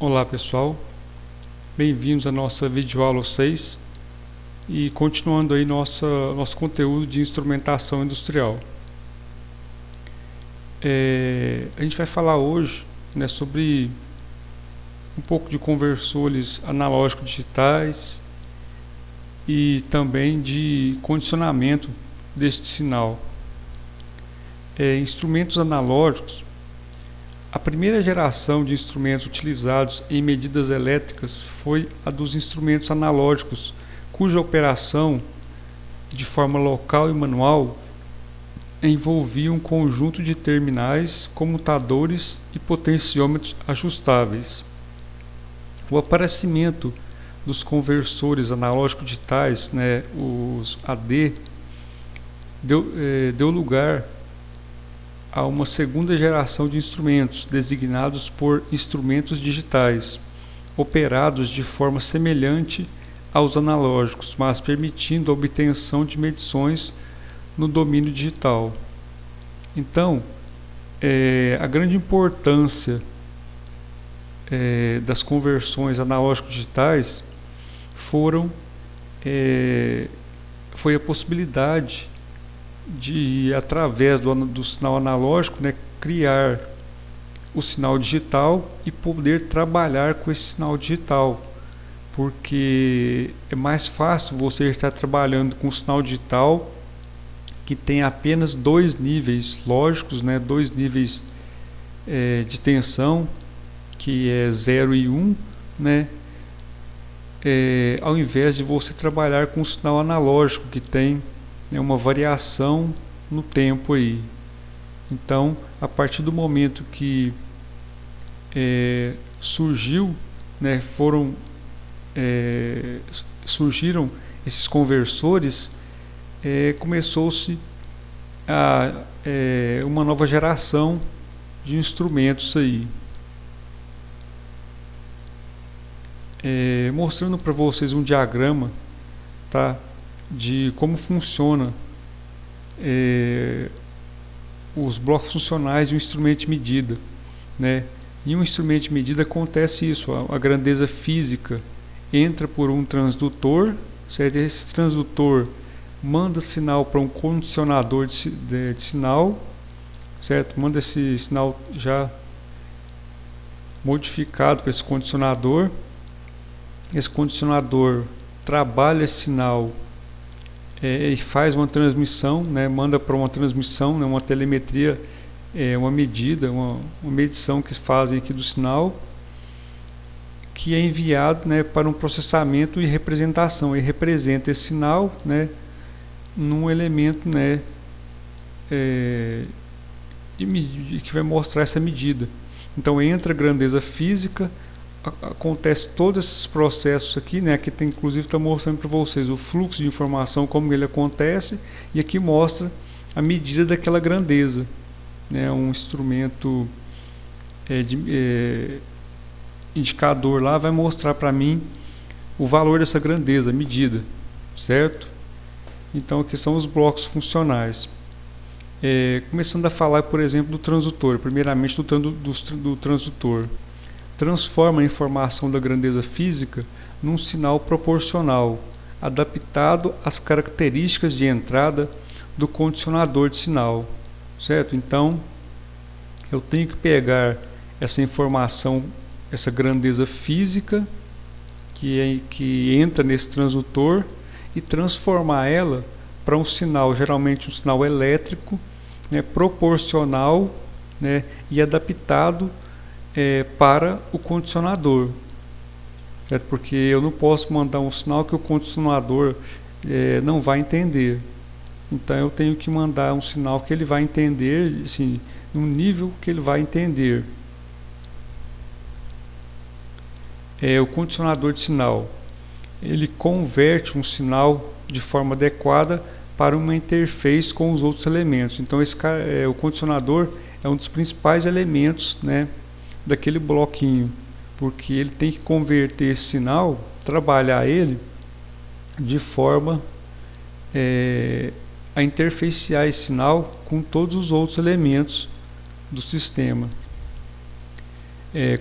Olá pessoal, bem-vindos à nossa videoaula 6 e continuando aí nosso conteúdo de instrumentação industrial. A gente vai falar hoje, sobre um pouco de conversores analógicos digitais e também de condicionamento deste sinal. Instrumentos analógicos. A primeira geração de instrumentos utilizados em medidas elétricas foi a dos instrumentos analógicos, cuja operação, de forma local e manual, envolvia um conjunto de terminais, comutadores e potenciômetros ajustáveis. O aparecimento dos conversores analógicos digitais, os AD, deu lugar a uma segunda geração de instrumentos, designados por instrumentos digitais, operados de forma semelhante aos analógicos, mas permitindo a obtenção de medições no domínio digital. Então, a grande importância das conversões analógico-digitais foi a possibilidade de, através do sinal analógico, criar o sinal digital e poder trabalhar com esse sinal digital, porque é mais fácil você estar trabalhando com o sinal digital que tem apenas dois níveis lógicos, dois níveis de tensão, que é 0 e 1, ao invés de você trabalhar com o sinal analógico, que tem uma variação no tempo aí. Então, a partir do momento que surgiram esses conversores, começou-se uma nova geração de instrumentos aí. Mostrando para vocês um diagrama, de como funciona os blocos funcionais de um instrumento de medida, Em um instrumento de medida acontece isso: a grandeza física entra por um transdutor, certo? Esse transdutor manda sinal para um condicionador de sinal, certo? Manda esse sinal já modificado para esse condicionador. Esse condicionador trabalha esse sinal e faz uma transmissão, manda para uma transmissão, uma telemetria, uma medida, uma medição que fazem aqui do sinal, que é enviado para um processamento e representação. E representa esse sinal num elemento que vai mostrar essa medida. Então entra a grandeza física, acontece todos esses processos aqui, aqui tem, inclusive está mostrando para vocês o fluxo de informação, como ele acontece, e aqui mostra a medida daquela grandeza, um instrumento indicador lá vai mostrar para mim o valor dessa grandeza, a medida, certo? Então aqui são os blocos funcionais. Começando a falar, por exemplo, do transdutor. Primeiramente do transdutor. Transforma a informação da grandeza física num sinal proporcional, adaptado às características de entrada do condicionador de sinal, certo? Então, eu tenho que pegar essa informação, essa grandeza física que entra nesse transdutor, e transformar ela para um sinal, geralmente um sinal elétrico, proporcional, e adaptado para o condicionador, certo? Porque eu não posso mandar um sinal que o condicionador não vai entender. Então eu tenho que mandar um sinal que ele vai entender, assim, no nível que ele vai entender. O condicionador de sinal, ele converte um sinal de forma adequada para uma interface com os outros elementos. Então o condicionador é um dos principais elementos, daquele bloquinho, porque ele tem que converter esse sinal, trabalhar ele de forma a interfacear esse sinal com todos os outros elementos do sistema.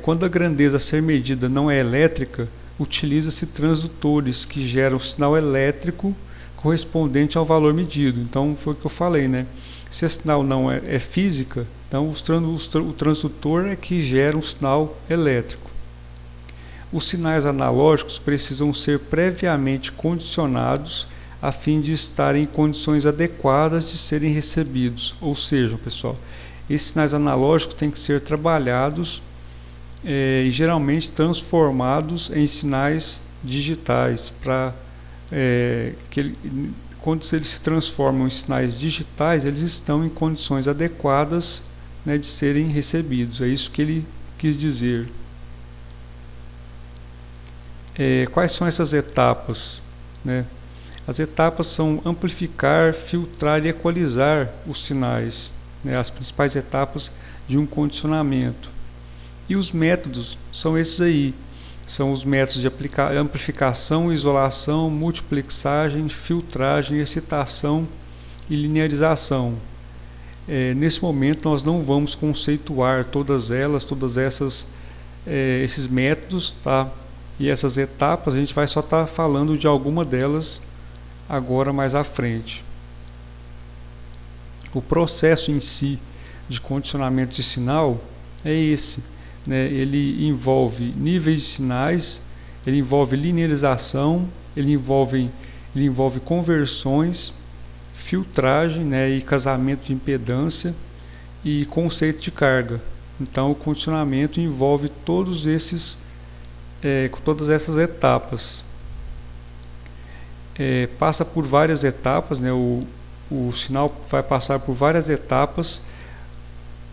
Quando a grandeza a ser medida não é elétrica, utiliza-se transdutores que geram sinal elétrico correspondente ao valor medido. Então foi o que eu falei, né? Se a sinal não é física, então o transdutor é que gera um sinal elétrico. Os sinais analógicos precisam ser previamente condicionados a fim de estarem em condições adequadas de serem recebidos. Ou seja, pessoal, esses sinais analógicos têm que ser trabalhados e geralmente transformados em sinais digitais para quando eles se transformam em sinais digitais, eles estão em condições adequadas, né, de serem recebidos. É isso que ele quis dizer. Quais são essas etapas, né? As etapas são amplificar, filtrar e equalizar os sinais, né, as principais etapas de um condicionamento. E os métodos são esses aí. São os métodos de amplificação, isolação, multiplexagem, filtragem, excitação e linearização. Nesse momento nós não vamos conceituar todas esses métodos, tá? E essas etapas a gente vai só estar falando de alguma delas agora mais à frente. O processo em si de condicionamento de sinal é esse, né? Ele envolve níveis de sinais, ele envolve linearização, ele envolve conversões, filtragem, né, e casamento de impedância e conceito de carga. Então o condicionamento envolve todas essas etapas. Passa por várias etapas, né? O sinal vai passar por várias etapas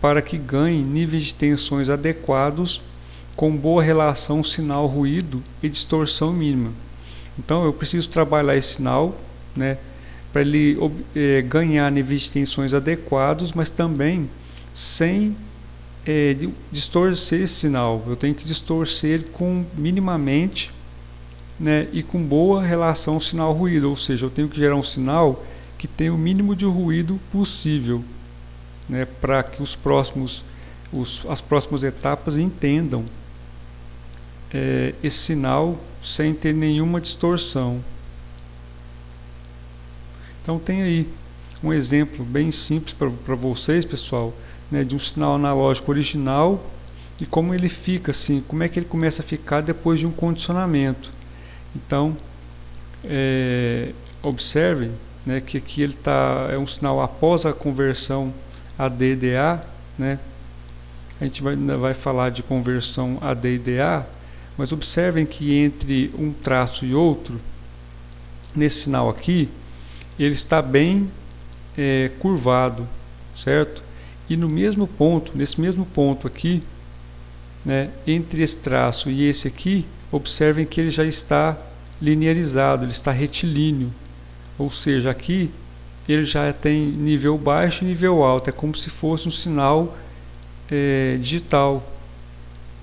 para que ganhe níveis de tensões adequados com boa relação sinal-ruído e distorção mínima. Então eu preciso trabalhar esse sinal, né, para ele ganhar níveis de tensões adequados, mas também sem distorcer esse sinal. Eu tenho que distorcer minimamente, né, e com boa relação sinal-ruído, ou seja, eu tenho que gerar um sinal que tenha o mínimo de ruído possível, né, para que as próximas etapas entendam esse sinal sem ter nenhuma distorção. Então tem aí um exemplo bem simples para vocês, pessoal, né, de um sinal analógico original e como ele fica assim, como é que ele começa a ficar depois de um condicionamento. Então observem, né, que aqui ele é um sinal após a conversão AD e DA, né? A gente ainda vai falar de conversão AD e DA, mas observem que entre um traço e outro, nesse sinal aqui, ele está bem curvado, certo? E no mesmo ponto, nesse mesmo ponto aqui, né, entre esse traço e esse aqui, observem que ele já está linearizado, ele está retilíneo, ou seja, aqui ele já tem nível baixo e nível alto, é como se fosse um sinal digital,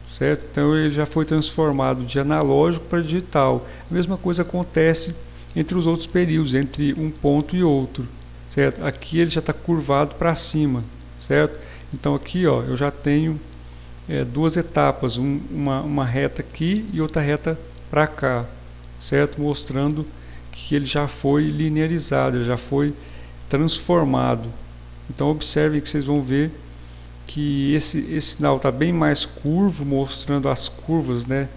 certo? Então ele já foi transformado de analógico para digital. A mesma coisa acontece entre os outros períodos, entre um ponto e outro, certo? Aqui ele já está curvado para cima, certo? Então aqui, ó, eu já tenho duas etapas, uma reta aqui e outra reta para cá, certo? Mostrando que ele já foi linearizado, ele já foi transformado. Então observem que vocês vão ver que esse sinal está bem mais curvo, mostrando as curvas, né,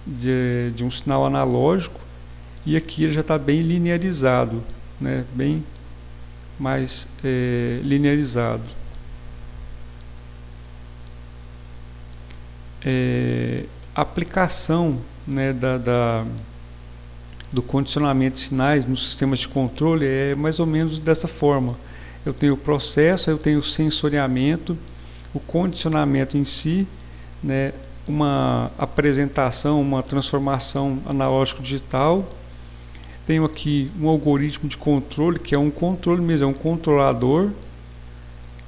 de um sinal analógico, e aqui ele já está bem linearizado, né, bem mais linearizado. Aplicação, né, do condicionamento de sinais nos sistemas de controle é mais ou menos dessa forma. Eu tenho o processo, eu tenho o sensoriamento, o condicionamento em si, né, uma apresentação, uma transformação analógico-digital. Tenho aqui um algoritmo de controle, que é um controle mesmo, é um controlador,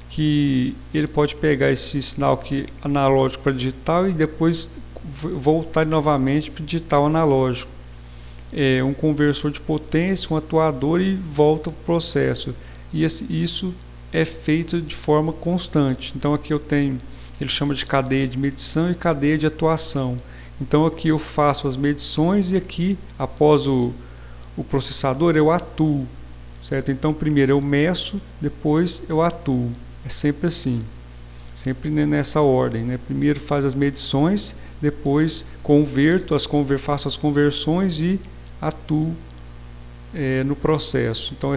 que ele pode pegar esse sinal aqui analógico para digital e depois voltar novamente para digital analógico. Um conversor de potência, um atuador, e volta para o processo. E isso é feito de forma constante. Então aqui eu tenho ele chama de cadeia de medição e cadeia de atuação. Então aqui eu faço as medições e aqui, após o processador, eu atuo, certo? Então primeiro eu meço, depois eu atuo. É sempre assim, sempre nessa ordem, né? Primeiro faz as medições, depois faço as conversões e atuo no processo. Então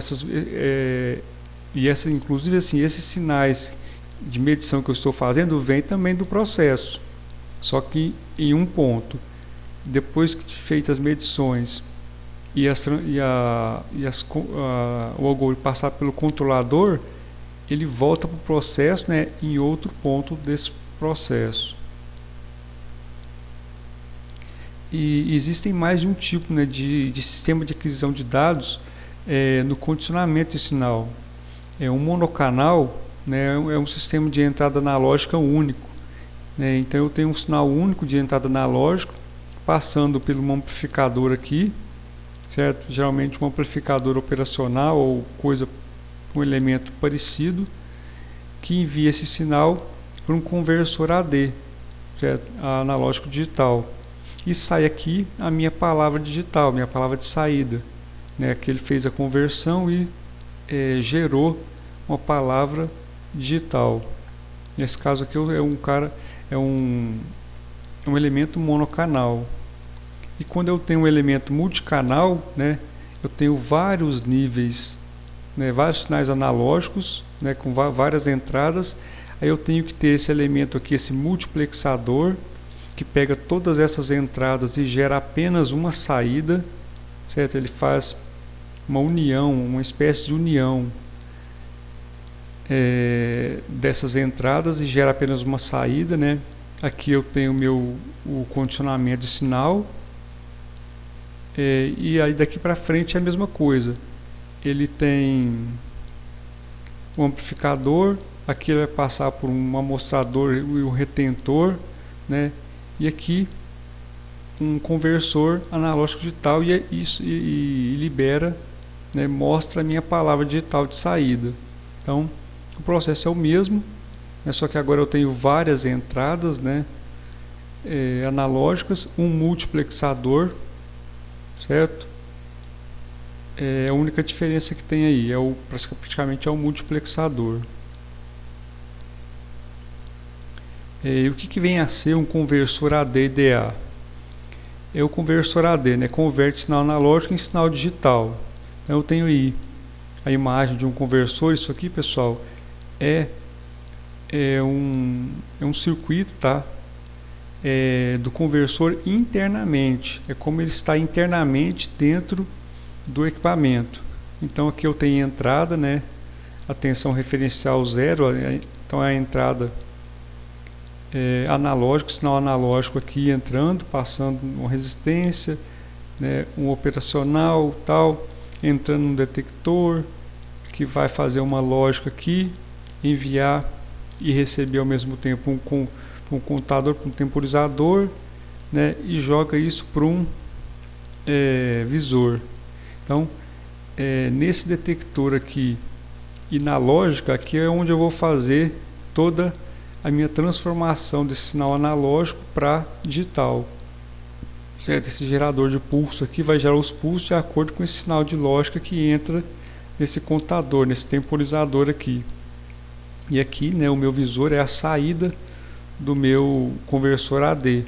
inclusive assim, esses sinais de medição que eu estou fazendo vem também do processo, só que em um ponto. Depois que feitas as medições o algoritmo passar pelo controlador, ele volta para o processo, né, em outro ponto desse processo. E existem mais de um tipo, né, de sistema de aquisição de dados no condicionamento de sinal. Um monocanal, né, é um sistema de entrada analógica único, né? Então eu tenho um sinal único de entrada analógica passando por um amplificador aqui, certo? Geralmente um amplificador operacional ou um elemento parecido, que envia esse sinal para um conversor AD, certo? Analógico digital, e sai aqui a minha palavra digital, minha palavra de saída, né? Que ele fez a conversão e gerou uma palavra digital. Nesse caso aqui é um elemento monocanal. E quando eu tenho um elemento multicanal, né, eu tenho vários níveis, né, vários sinais analógicos, né, com várias entradas. Aí eu tenho que ter esse elemento aqui, esse multiplexador, que pega todas essas entradas e gera apenas uma saída, certo? Ele faz uma união, uma espécie de união dessas entradas e gera apenas uma saída, né? Aqui eu tenho o condicionamento de sinal, e aí daqui para frente é a mesma coisa. Ele tem o amplificador, aqui ele vai passar por um amostrador e o retentor, né? E aqui um conversor analógico digital e libera, né? Mostra a minha palavra digital de saída. Então o processo é o mesmo, né? Só que agora eu tenho várias entradas, né? Analógicas, um multiplexador, certo? A única diferença que tem aí praticamente é o multiplexador. O que vem a ser um conversor AD e DA? O conversor AD, né, converte sinal analógico em sinal digital. Então eu tenho aí a imagem de um conversor. Isso aqui, pessoal, é um circuito, tá? Do conversor internamente. É como ele está internamente dentro do equipamento. Então aqui eu tenho entrada, né? A tensão referencial 0, então é a entrada analógico, sinal analógico aqui entrando, passando uma resistência, né? Um operacional, tal, entrando no detector, que vai fazer uma lógica aqui, enviar e receber ao mesmo tempo um contador, para um temporizador, né? E joga isso para um visor. Então, nesse detector aqui e na lógica, aqui é onde eu vou fazer toda a minha transformação desse sinal analógico para digital, certo? Esse gerador de pulso aqui vai gerar os pulsos de acordo com esse sinal de lógica que entra nesse contador, nesse temporizador aqui. E aqui, né, o meu visor é a saída do meu conversor AD,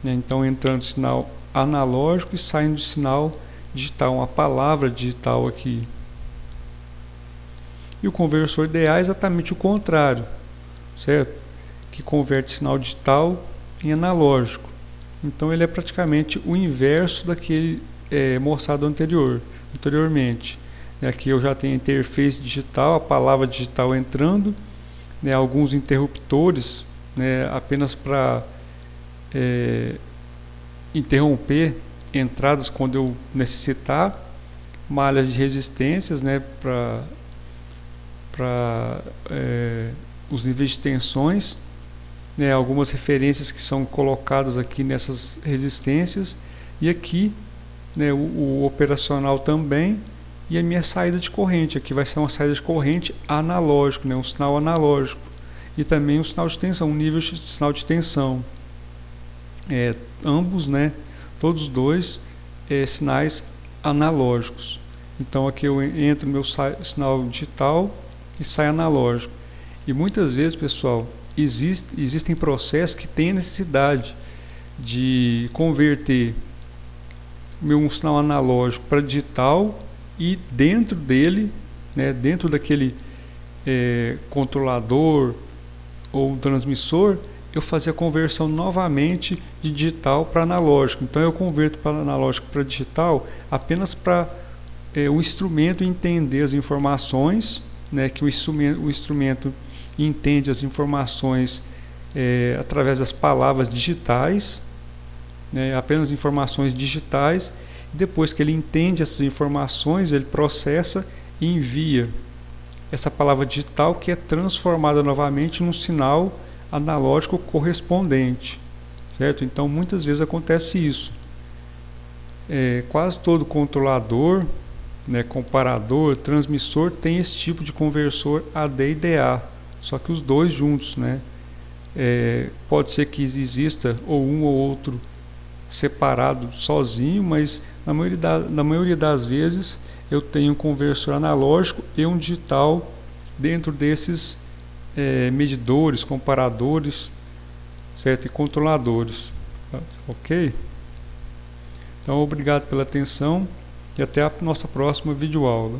né? Então entrando sinal analógico e saindo de sinal digital, uma palavra digital aqui. E o conversor DA é exatamente o contrário, certo? Que converte sinal digital em analógico. Então ele é praticamente o inverso daquele mostrado anteriormente. Aqui eu já tenho a interface digital, a palavra digital entrando, né, alguns interruptores, né, apenas para interromper entradas quando eu necessitar, malhas de resistências, né, para os níveis de tensões, né, algumas referências que são colocadas aqui nessas resistências, e aqui, né, o operacional também, e a minha saída de corrente. Aqui vai ser uma saída de corrente analógica, né, um sinal analógico. e também um sinal de tensão, um nível de sinal de tensão. Ambos, né, todos dois sinais analógicos. Então aqui eu entro no meu sinal digital e sai analógico. E muitas vezes, pessoal, existem processos que têm necessidade de converter um sinal analógico para digital e dentro dele, né, dentro daquele controlador ou transmissor, eu fazer a conversão novamente de digital para analógico. Então eu converto para analógico para digital apenas para o instrumento entender as informações, né, que o instrumento entende as informações através das palavras digitais, né, apenas informações digitais. Depois que ele entende essas informações, ele processa e envia essa palavra digital, que é transformada novamente num sinal analógico correspondente, certo? Então muitas vezes acontece isso. Quase todo controlador, né, comparador, transmissor tem esse tipo de conversor AD e DA, só que os dois juntos, né? Pode ser que exista ou um ou outro separado sozinho, mas na maioria das vezes eu tenho um conversor analógico e um digital dentro desses medidores, comparadores, certo? E controladores, ok? Então obrigado pela atenção e até a nossa próxima videoaula.